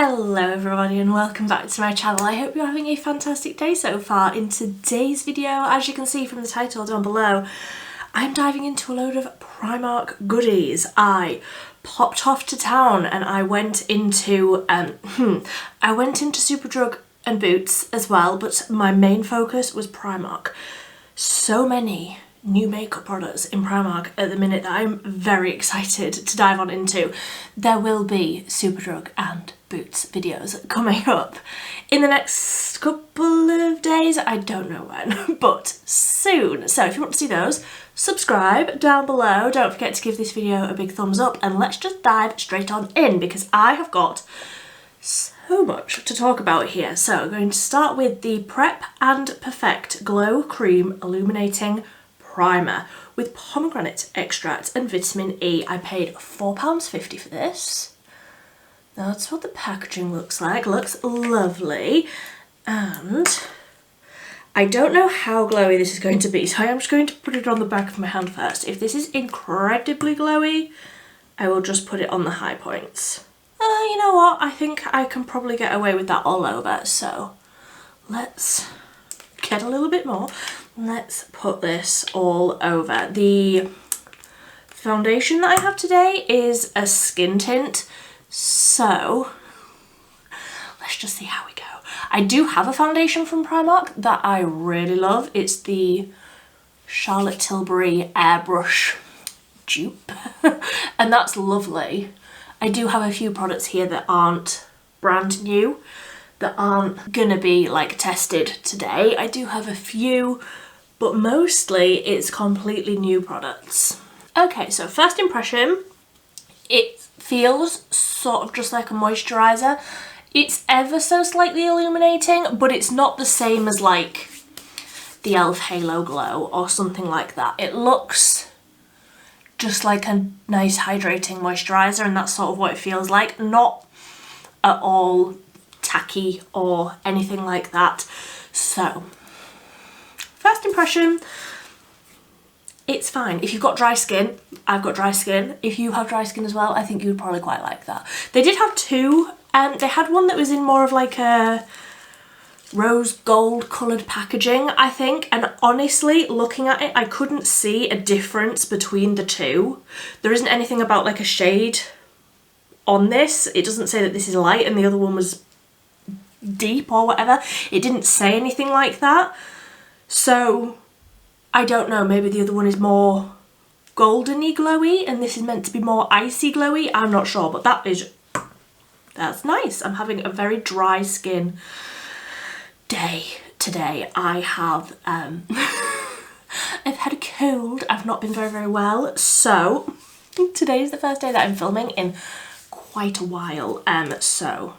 Hello everybody and welcome back to my channel. I hope you're having a fantastic day so far. In today's video, as you can see from the title down below, I'm diving into a load of Primark goodies. I popped off to town and I went into Superdrug and Boots as well, but my main focus was Primark. So many new makeup products in Primark at the minute that I'm very excited to dive on into. There will be Superdrug and Boots videos coming up in the next couple of days. I don't know when, but soon. So if you want to see those, subscribe down below. Don't forget to give this video a big thumbs up and let's just dive straight on in because I have got so much to talk about here. So I'm going to start with the Prep and Perfect Glow Cream Illuminating Primer with pomegranate extract and vitamin E. I paid £4.50 for this. That's what the packaging looks like. Looks lovely. And I don't know how glowy this is going to be, so I am just going to put it on the back of my hand first. If this is incredibly glowy, I will just put it on the high points. You know what? I think I can probably get away with that all over, so let's get a little bit more. Let's put this all over. The foundation that I have today is a skin tint, so let's just see how we go. I do have a foundation from Primark that I really love. It's the Charlotte Tilbury Airbrush dupe and that's lovely. I do have a few products here that aren't brand new, that aren't gonna be like tested today. I do have a few, but mostly it's completely new products. Okay, so first impression, it feels sort of just like a moisturiser. It's ever so slightly illuminating, but it's not the same as like the e.l.f. Halo Glow or something like that. It looks just like a nice hydrating moisturiser and that's sort of what it feels like. Not at all tacky or anything like that. So first impression, it's fine. If you've got dry skin, I've got dry skin. If you have dry skin as well, I think you would probably quite like that. They did have two, and they had one that was in more of like a rose gold coloured packaging, I think, and honestly, looking at it, I couldn't see a difference between the two. There isn't anything about like a shade on this. It doesn't say that this is light and the other one was deep or whatever. It didn't say anything like that. So I don't know, maybe the other one is more goldeny glowy and this is meant to be more icy glowy. I'm not sure, but that's nice. I'm having a very dry skin day today. I have I've had a cold. I've not been very well, so today is the first day that I'm filming in quite a while, so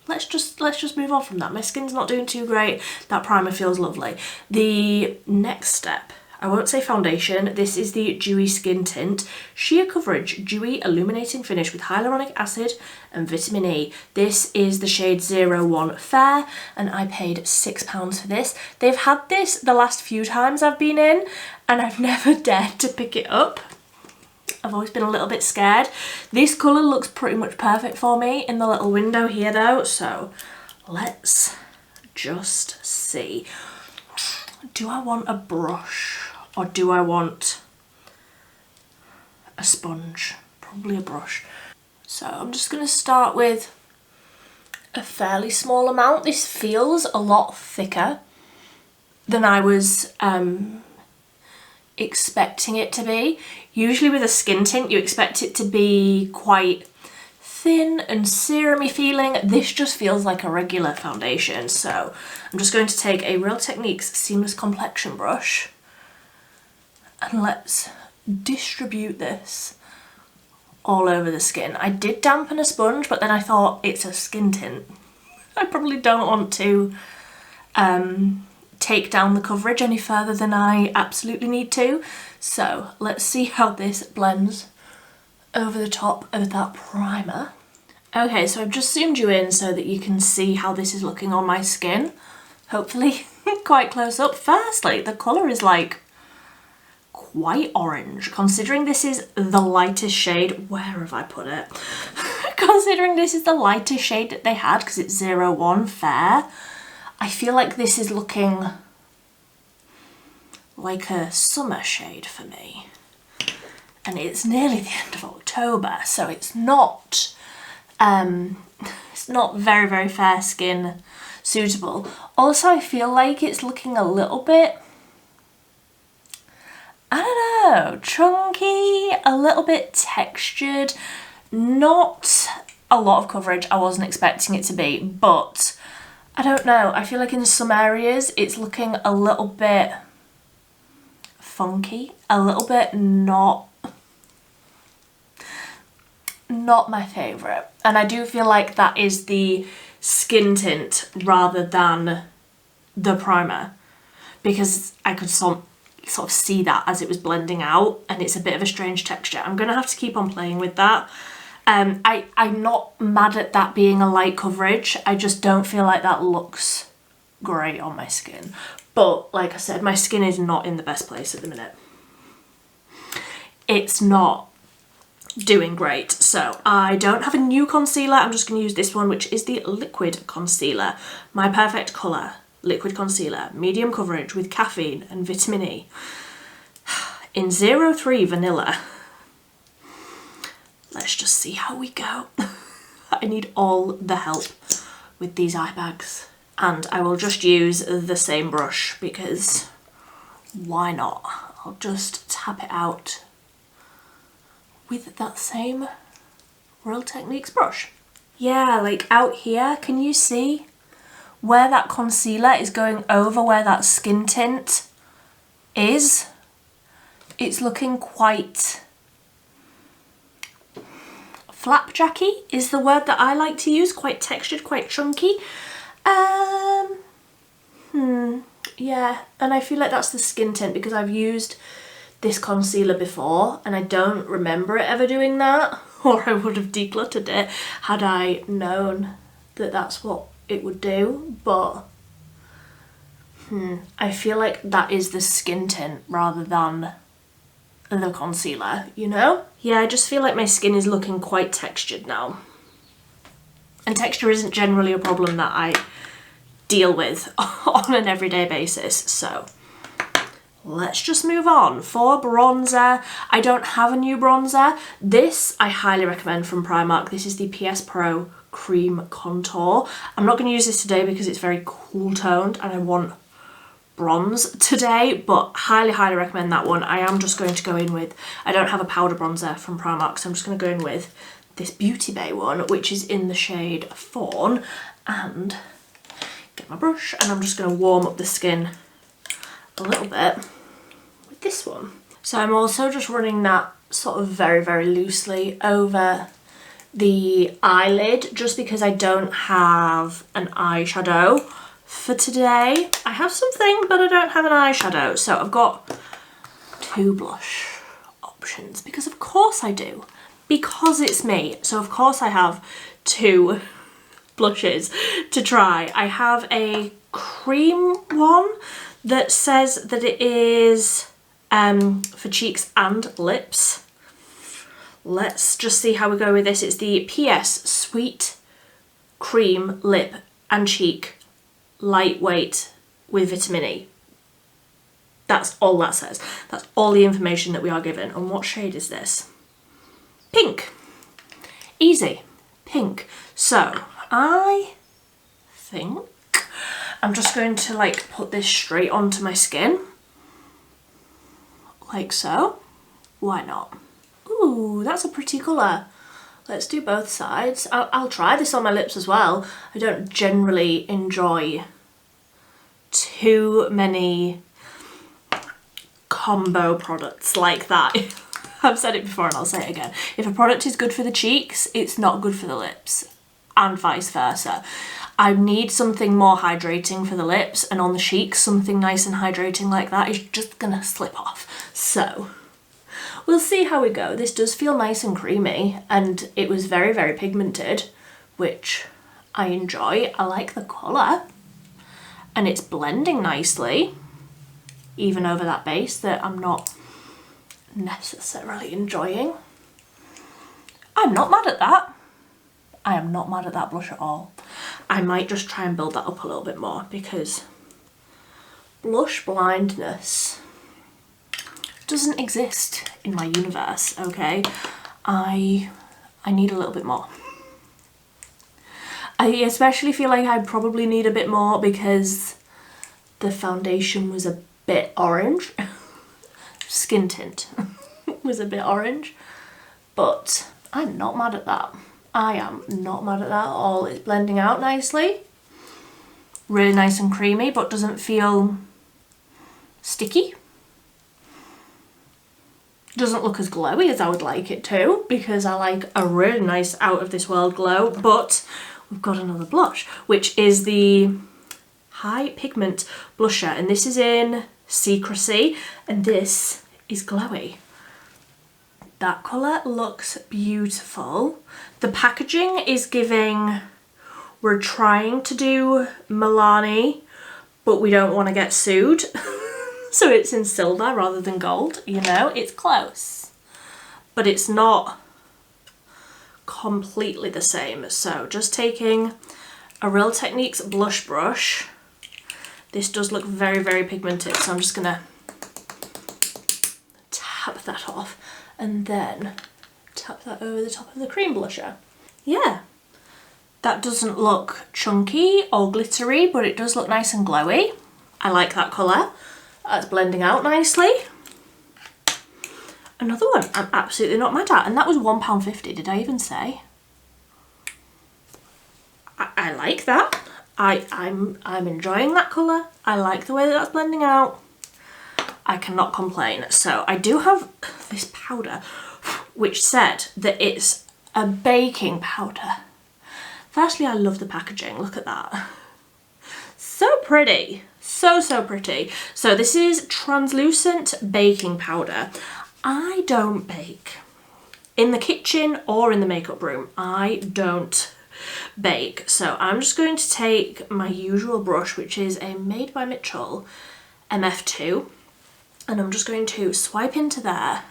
let's just move on from that. My skin's not doing too great. That primer feels lovely. The next step, I won't say foundation, this is the Dewy Skin Tint Sheer Coverage Dewy Illuminating Finish with Hyaluronic Acid and Vitamin E. This is the shade 01 Fair and I paid £6 for this. They've had this the last few times I've been in and I've never dared to pick it up. I've always been a little bit scared. This colour looks pretty much perfect for me in the little window here though, so let's just see. Do I want a brush or do I want a sponge? Probably a brush. So I'm just going to start with a fairly small amount. This feels a lot thicker than I was expecting it to be. Usually with a skin tint you expect it to be quite thin and serumy feeling. This just feels like a regular foundation, so I'm just going to take a Real Techniques Seamless Complexion brush and let's distribute this all over the skin. I did dampen a sponge, but then I thought it's a skin tint. I probably don't want to take down the coverage any further than I absolutely need to. So let's see how this blends over the top of that primer. Okay, so I've just zoomed you in so that you can see how this is looking on my skin. Hopefully quite close up. Firstly, the colour is like quite orange, considering this is the lightest shade. Where have I put it? considering this is the lightest shade that they had because it's 01 Fair, I feel like this is looking like a summer shade for me. And it's nearly the end of October, so it's not very, very fair skin suitable. Also, I feel like it's looking a little bit, I don't know, chunky, a little bit textured, not a lot of coverage. I wasn't expecting it to be, but I don't know. I feel like in some areas it's looking a little bit funky, a little bit not my favourite. And I do feel like that is the skin tint rather than the primer, because I could sort of see that as it was blending out, and it's a bit of a strange texture. I'm gonna have to keep on playing with that. I'm not mad at that being a light coverage. I just don't feel like that looks great on my skin. But like I said, my skin is not in the best place at the minute. It's not doing great. So I don't have a new concealer. I'm just going to use this one, which is the liquid concealer. My Perfect Colour liquid concealer, medium coverage with caffeine and vitamin E in 03 vanilla. Let's just see how we go. I need all the help with these eye bags, and I will just use the same brush because why not? I'll just tap it out with that same Real Techniques brush. Yeah, like out here, can you see where that concealer is going over where that skin tint is? It's looking quite flapjacky is the word that I like to use, quite textured, quite chunky. Yeah, and I feel like that's the skin tint because I've used this concealer before and I don't remember it ever doing that, or I would have decluttered it had I known that that's what it would do. But I feel like that is the skin tint rather than the concealer, you know? Yeah, I just feel like my skin is looking quite textured now. And texture isn't generally a problem that I deal with on an everyday basis, so let's just move on. For bronzer, I don't have a new bronzer. This I highly recommend from Primark. This is the PS Pro Cream Contour. I'm not going to use this today because it's very cool toned and I want bronze today, but highly recommend that one. I am just going to go in with, I don't have a powder bronzer from Primark, so I'm just going to go in with this Beauty Bay one, which is in the shade Fawn, and get my brush, and I'm just going to warm up the skin a little bit with this one. So I'm also just running that sort of very loosely over the eyelid, just because I don't have an eyeshadow for today. I have something, but I don't have an eyeshadow, so I've got two blush options because of course I do, because it's me. So of course I have two blushes to try. I have a cream one that says that it is for cheeks and lips. Let's just see how we go with this. It's the PS Sweet Cream Lip and Cheek Lightweight with vitamin E. That's all that says. That's all the information that we are given. And what shade is this? Pink. Easy. Pink. So I think I'm just going to like put this straight onto my skin. Like so. Why not? Ooh, that's a pretty colour. Let's do both sides. I'll try this on my lips as well. I don't generally enjoy too many combo products like that. I've said it before and I'll say it again. If a product is good for the cheeks, it's not good for the lips, and vice versa. I need something more hydrating for the lips, and on the cheeks, something nice and hydrating like that is just gonna slip off. So we'll see how we go. This does feel nice and creamy, and it was very pigmented, which I enjoy. I like the colour, and it's blending nicely, even over that base that I'm not necessarily enjoying. I'm not mad at that. I am not mad at that blush at all. I might just try and build that up a little bit more because blush blindness doesn't exist in my universe, okay? I need a little bit more. I especially feel like I probably need a bit more because the foundation was a bit orange. Skin tint was a bit orange, but I'm not mad at that. I am not mad at that at all. It's blending out nicely. Really nice and creamy, but doesn't feel sticky. Doesn't look as glowy as I would like it to, because I like a really nice out of this world glow. But we've got another blush, which is the High Pigment Blusher, and this is in Secrecy, and this is glowy. That colour looks beautiful. The packaging is giving, we're trying to do Milani, but we don't want to get sued. So it's in silver rather than gold, you know, it's close. But it's not completely the same. So just taking a Real Techniques blush brush. This does look very, very pigmented, so I'm just gonna tap that off and then tap that over the top of the cream blusher. Yeah, that doesn't look chunky or glittery, but it does look nice and glowy. I like that colour. That's blending out nicely. Another one I'm absolutely not mad at, and that was £1.50, did I even say? I like that. I'm enjoying that colour. I like the way that that's blending out. I cannot complain. So I do have this powder which said that it's a baking powder. Firstly, I love the packaging. Look at that. So pretty. So pretty. So this is translucent baking powder. I don't bake. In the kitchen or in the makeup room, I don't bake. So I'm just going to take my usual brush, which is a Made by Mitchell MF2, and I'm just going to swipe into there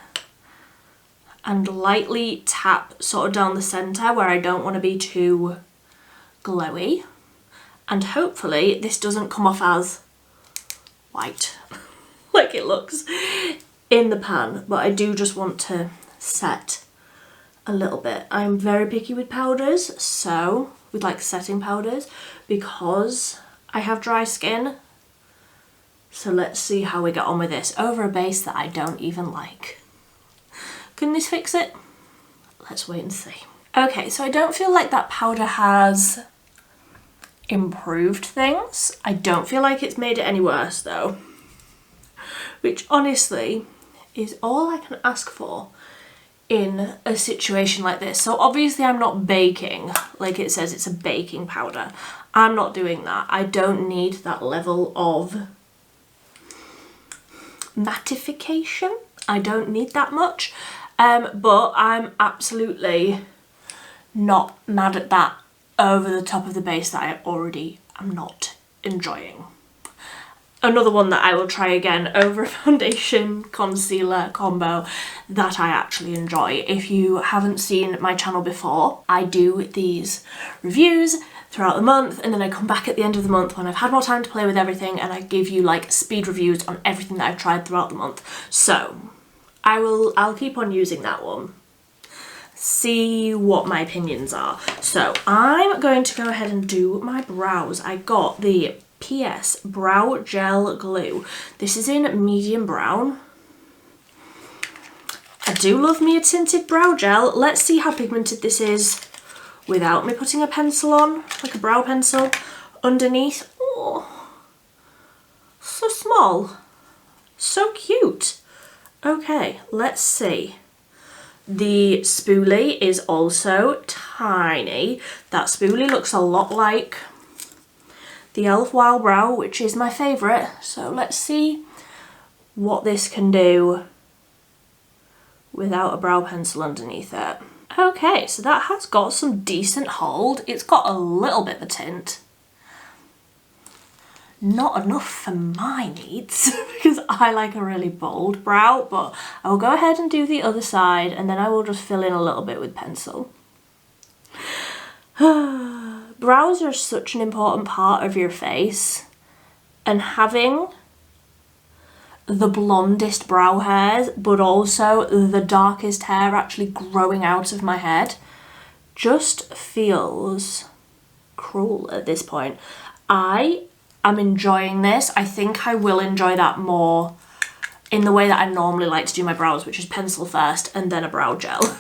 and lightly tap sort of down the centre where I don't want to be too glowy, and hopefully this doesn't come off as white like it looks in the pan, but I do just want to set a little bit. I'm very picky with powders, so with like setting powders, because I have dry skin. So let's see how we get on with this over a base that I don't even like. Can this fix it? Let's wait and see. Okay, so I don't feel like that powder has improved things. I don't feel like it's made it any worse though, which honestly is all I can ask for in a situation like this. So obviously I'm not baking, like it says it's a baking powder. I'm not doing that. I don't need that level of mattification. I don't need that much, but I'm absolutely not mad at that over the top of the base that I already am not enjoying. Another one that I will try again over a foundation concealer combo that I actually enjoy. If you haven't seen my channel before, I do these reviews throughout the month, and then I come back at the end of the month when I've had more time to play with everything, and I give you like speed reviews on everything that I've tried throughout the month. So I'll keep on using that one. See what my opinions are. So I'm going to go ahead and do my brows. I got the PS Brow Gel Glue. This is in medium brown. I do love me a tinted brow gel. Let's see how pigmented this is without me putting a pencil on, like a brow pencil underneath. Oh, so small, so cute. Okay, let's see. The spoolie is also tiny. That spoolie looks a lot like the e.l.f. Wow Brow, which is my favourite. So let's see what this can do without a brow pencil underneath it. Okay, so that has got some decent hold. It's got a little bit of a tint. Not enough for my needs because I like a really bold brow, but I will go ahead and do the other side, and then I will just fill in a little bit with pencil. Brows are such an important part of your face, and having the blondest brow hairs but also the darkest hair actually growing out of my head just feels cruel at this point. I am enjoying this. I think I will enjoy that more in the way that I normally like to do my brows, which is pencil first and then a brow gel.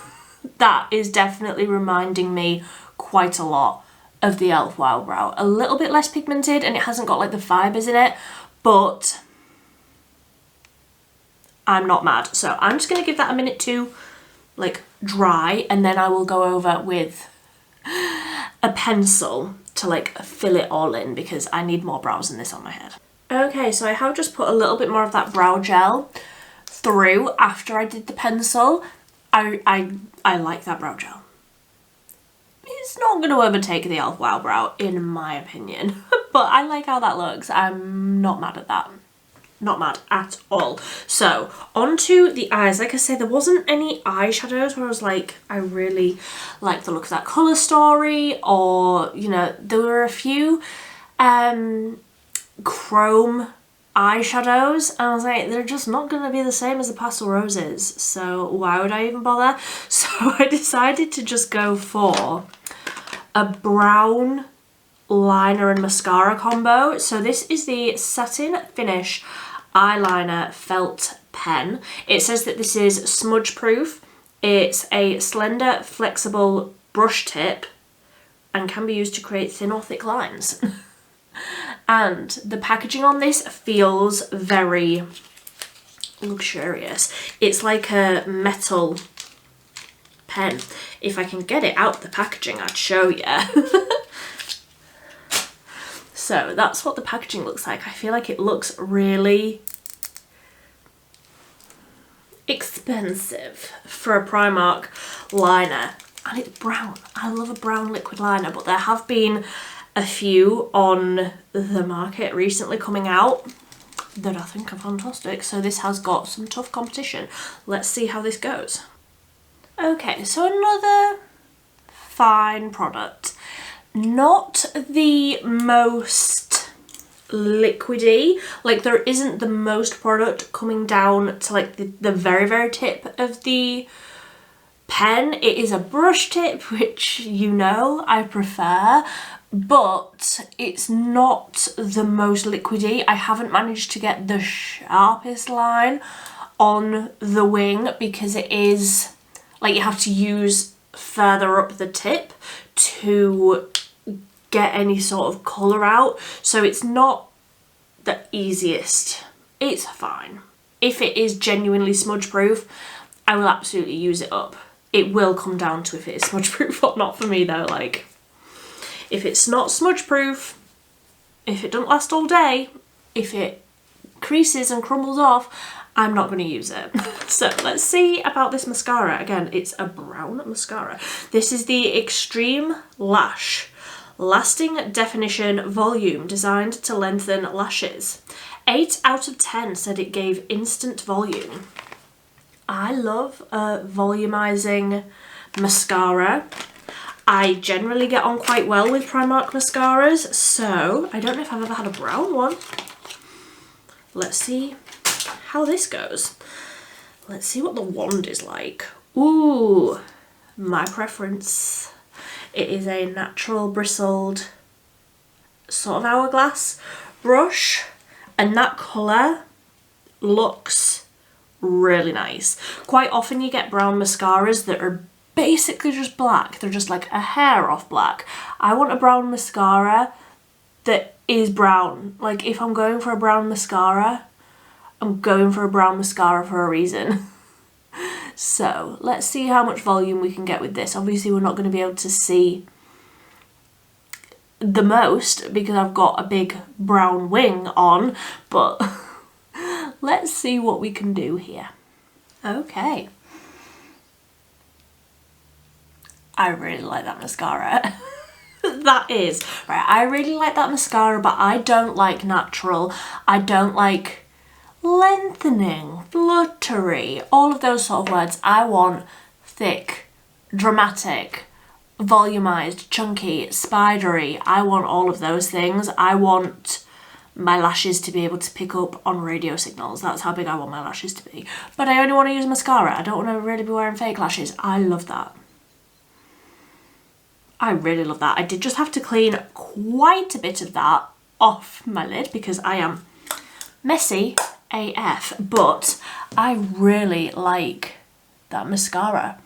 That is definitely reminding me quite a lot of the e.l.f. Wow Brow. A little bit less pigmented and it hasn't got like the fibres in it, but I'm not mad. So I'm just going to give that a minute to like dry, and then I will go over with a pencil to like fill it all in because I need more brows than this on my head. Okay, so I have just put a little bit more of that brow gel through after I did the pencil. I like that brow gel. It's not going to overtake the e.l.f. Wow Brow in my opinion, but I like how that looks. I'm not mad at that. Not mad at all. So onto the eyes. Like I said, there wasn't any eyeshadows where I was like, I really like the look of that colour story, or, you know, there were a few chrome eyeshadows and I was like, they're just not going to be the same as the Pastel Roses, so why would I even bother? So I decided to just go for a brown liner and mascara combo. So this is the Satin Finish Eyeliner Felt Pen. It says that this is smudge proof. It's a slender, flexible brush tip and can be used to create thin or thick lines. And the packaging on this feels very luxurious. It's like a metal pen. If I can get it out the packaging, I'd show you. So that's what the packaging looks like. I feel like it looks really expensive for a Primark liner. And it's brown. I love a brown liquid liner, but there have been a few on the market recently coming out that I think are fantastic. So this has got some tough competition. Let's see how this goes. Okay, so another fine product. Not the most liquidy, like there isn't the most product coming down to like the very, very tip of the pen. It is a brush tip, which you know I prefer, but it's not the most liquidy. I haven't managed to get the sharpest line on the wing because it is like you have to use further up the tip to get any sort of colour out, so it's not the easiest. It's fine. If it is genuinely smudge proof, I will absolutely use it up. It will come down to if it is smudge proof or not for me though. Like, if it's not smudge proof, if it doesn't last all day, if it creases and crumbles off, I'm not going to use it. So let's see about this mascara. Again, it's a brown mascara. This is the Extreme Lash Lasting Definition Volume, designed to lengthen lashes. 8 out of 10 said it gave instant volume. I love a volumizing mascara. I generally get on quite well with Primark mascaras, so I don't know if I've ever had a brown one. Let's see how this goes. Let's see what the wand is like. Ooh, my preference. It is a natural bristled sort of hourglass brush, and that colour looks really nice. Quite often you get brown mascaras that are basically just black. They're just like a hair off black. I want a brown mascara that is brown. Like, if I'm going for a brown mascara, I'm going for a brown mascara for a reason. So let's see how much volume we can get with this. Obviously we're not going to be able to see the most because I've got a big brown wing on, but let's see what we can do here. Okay. I really like that mascara. That is, right, I really like that mascara, but I don't like natural. I don't like lengthening, fluttery, all of those sort of words. I want thick, dramatic, volumized, chunky, spidery. I want all of those things. I want my lashes to be able to pick up on radio signals. That's how big I want my lashes to be. But I only want to use mascara. I don't want to really be wearing fake lashes. I love that. I really love that. I did just have to clean quite a bit of that off my lid because I am messy AF, but I really like that mascara.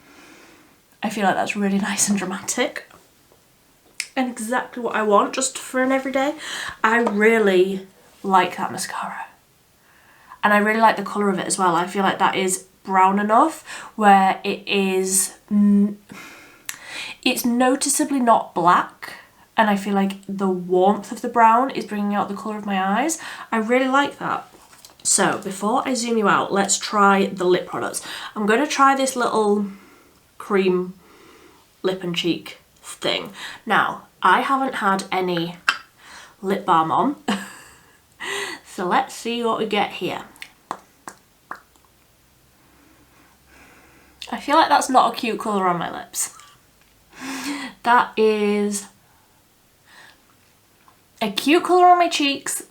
I feel like that's really nice and dramatic and exactly what I want just for an everyday. I really like that mascara and I really like the colour of it as well. I feel like that is brown enough where it is, it's noticeably not black, and I feel like the warmth of the brown is bringing out the colour of my eyes. I really like that. So before I zoom you out, let's try the lip products. I'm going to try this little cream lip and cheek thing. Now, I haven't had any lip balm on, so let's see what we get here. I feel like that's not a cute colour on my lips. That is a cute colour on my cheeks,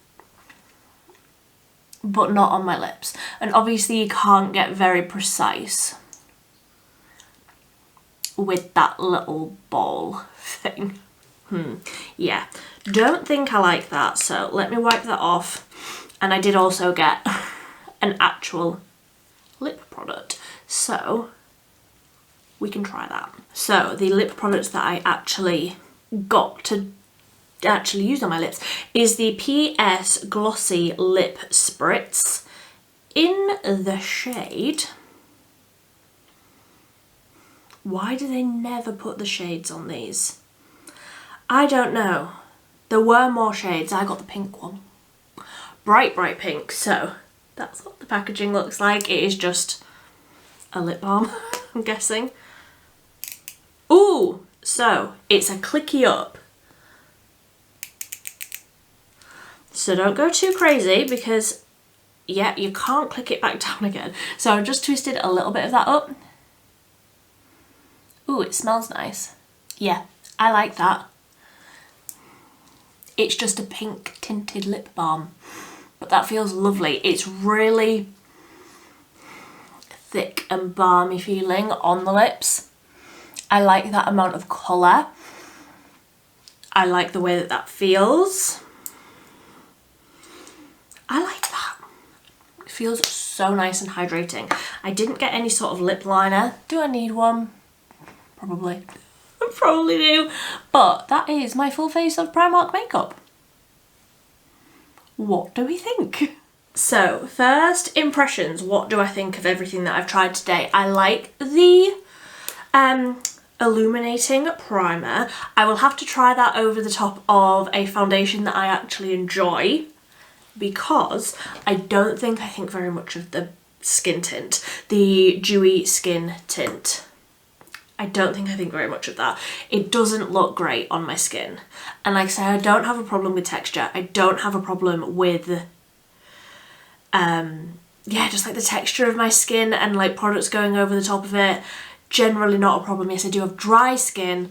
but not on my lips. And obviously you can't get very precise with that little ball thing. Yeah, don't think I like that, so let me wipe that off. And I did also get an actual lip product, so we can try that. So the lip products that I actually got to actually use on my lips is the PS Glossy Lip Spritz in the shade. Why do they never put the shades on these? I don't know. There were more shades. I got the pink one. Bright, bright pink. So that's what the packaging looks like. It is just a lip balm, I'm guessing. Ooh, so it's a clicky up. So don't go too crazy because, yeah, you can't click it back down again. So I've just twisted a little bit of that up. Ooh, it smells nice. Yeah, I like that. It's just a pink tinted lip balm, but that feels lovely. It's really thick and balmy feeling on the lips. I like that amount of colour. I like the way that that feels. I like that. It feels so nice and hydrating. I didn't get any sort of lip liner. Do I need one? Probably. I probably do. But that is my full face of Primark makeup. What do we think? So, first impressions. What do I think of everything that I've tried today? I like the illuminating primer. I will have to try that over the top of a foundation that I actually enjoy, because I don't think I think very much of the skin tint, the dewy skin tint. I don't think I think very much of that. It doesn't look great on my skin. And like I say, I don't have a problem with texture. I don't have a problem with, yeah, just like the texture of my skin and like products going over the top of it. Generally not a problem. Yes, I do have dry skin,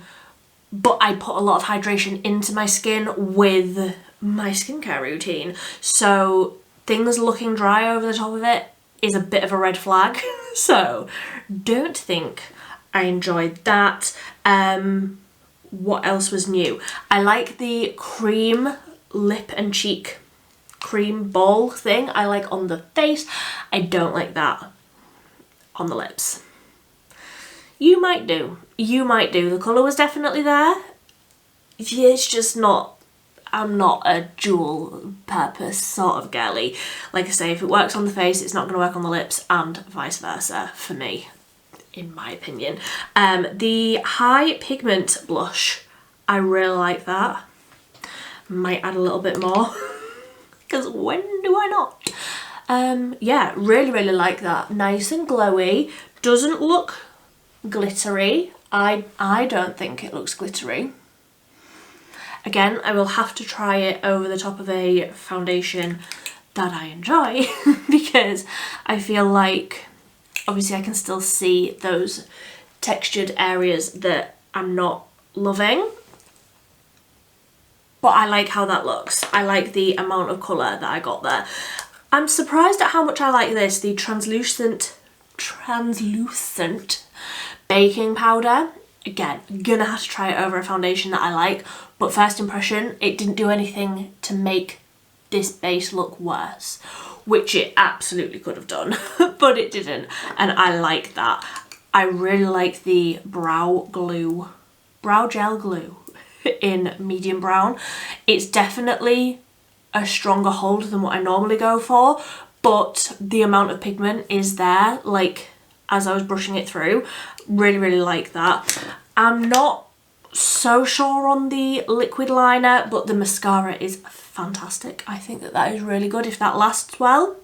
but I put a lot of hydration into my skin with my skincare routine. So things looking dry over the top of it is a bit of a red flag. So don't think I enjoyed that. What else was new? I like the cream lip and cheek cream ball thing I like on the face. I don't like that on the lips. You might do. You might do. The colour was definitely there. It's just not, I'm not a dual purpose sort of girly. Like I say, if it works on the face, it's not going to work on the lips, and vice versa for me, in my opinion. The high pigment blush, I really like that. Might add a little bit more, because when do I not? Yeah, really, really like that. Nice and glowy. Doesn't look glittery. I don't think it looks glittery. Again, I will have to try it over the top of a foundation that I enjoy because I feel like obviously I can still see those textured areas that I'm not loving. But I like how that looks. I like the amount of colour that I got there. I'm surprised at how much I like this, the translucent baking powder. Again, gonna have to try it over a foundation that I like, but first impression, it didn't do anything to make this base look worse, which it absolutely could have done, but it didn't, and I like that. I really like the brow gel glue in medium brown. It's definitely a stronger hold than what I normally go for, but the amount of pigment is there, like as I was brushing it through. Really like that. I'm not so sure on the liquid liner, but the mascara is fantastic. I think that that is really good if that lasts well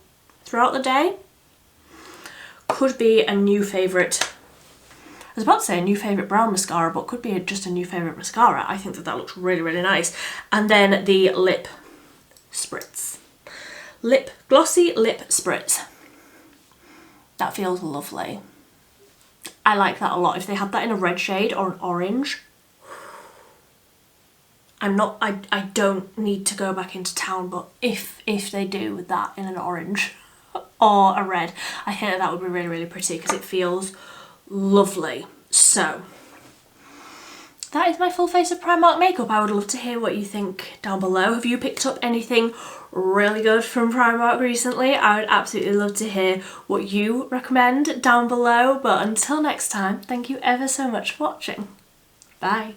throughout the day. Could be a new favourite. I was about to say a new favourite brown mascara, but could be just a new favourite mascara. I think that that looks really nice. And then the lip spritz. Glossy lip spritz. That feels lovely. I like that a lot. If they had that in a red shade or an orange, I don't need to go back into town, but if they do with that in an orange or a red, I think that that would be really pretty because it feels lovely. So that is my full face of Primark makeup. I would love to hear what you think down below. Have you picked up anything really good from Primark recently? I would absolutely love to hear what you recommend down below. But until next time, thank you ever so much for watching. Bye.